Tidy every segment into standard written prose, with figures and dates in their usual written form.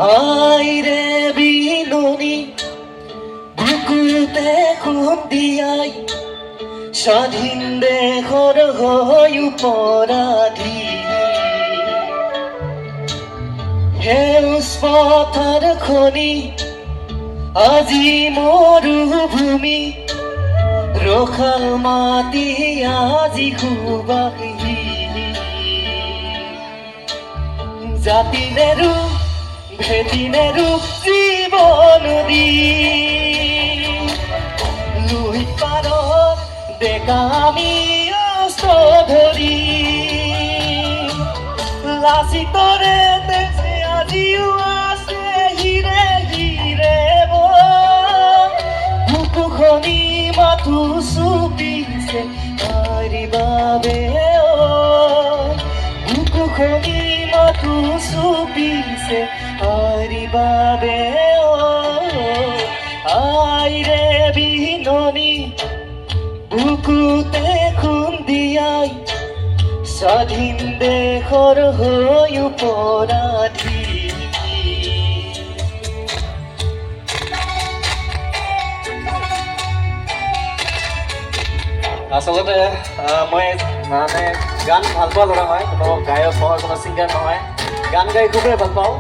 আইৰে বিনুনি বুকুতে খুন দিয়াই স্বাধীন দেশৰ হৈ উপৰাধী সেউজ পথাৰ খনি আজি মৰুভূমি ৰখাল মাটি আজি সুবাসী জাতি নেৰু ভেটি নেৰু জীৱন দি লুই পাৰত ডেকা আমি অস্ত্ৰ ধৰি লাচিতৰে তেজে আজিও আছে হিৰে হিৰে বুকুখনি মাথো চুপিছে তাৰি বাবে বুকুখনি মাথো চুপিছে তাৰি বাবে আইৰে বিননি বুকুতে খুন দিয়াই স্বাধীন দেশৰ হৈ উপৰাধী আচলতে মই মানে গান ভাল পোৱা ল'ৰা হয়, কোনো গায়ক নহয়, কোনো ছিংগাৰ নহয়, গান গাই খুবেই ভাল পাওঁ।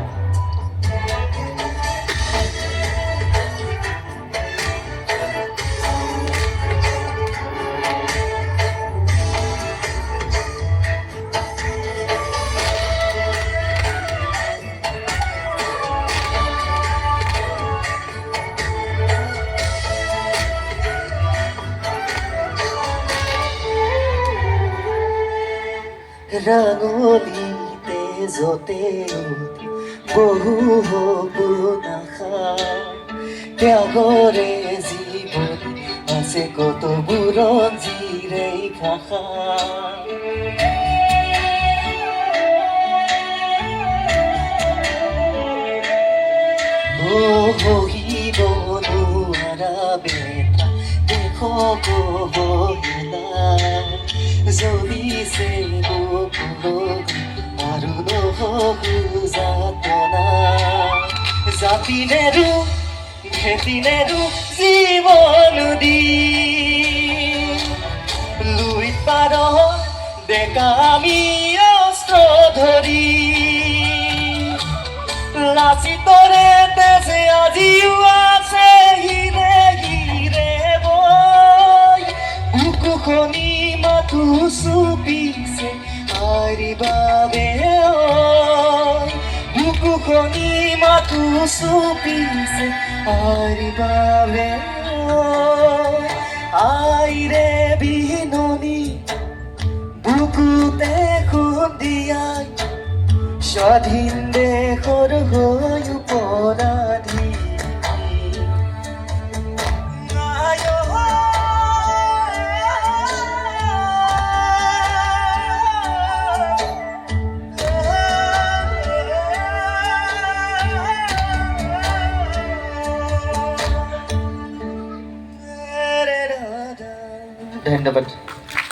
ৰাঙলিতে যতে বহু সপোন আশা ত্যাগৰে জীৱন আছে কত বুৰঞ্জীৰে ভাষা সহিব নোৱাৰা বেথা দেশক অৱহেলা জ্বলিছে আৰু নহবো যাতনা জাতি নেৰু ভেটি নেৰু জীৱন দি লুই পাৰত ডেকা আমি অস্ত্ৰ ধৰি লাচিতৰে তেজে আজিও আছে হিৰে হিৰে বুকুখনি মাথো চুপিছে তাৰি বাবে বুকুখনি মাথো চুপিছে তাৰি বাবে আইৰে বিননি বুকুতে খুন দিয়াই স্বাধীন দেশৰ হৈ উপৰাধী ধন্যবাদ।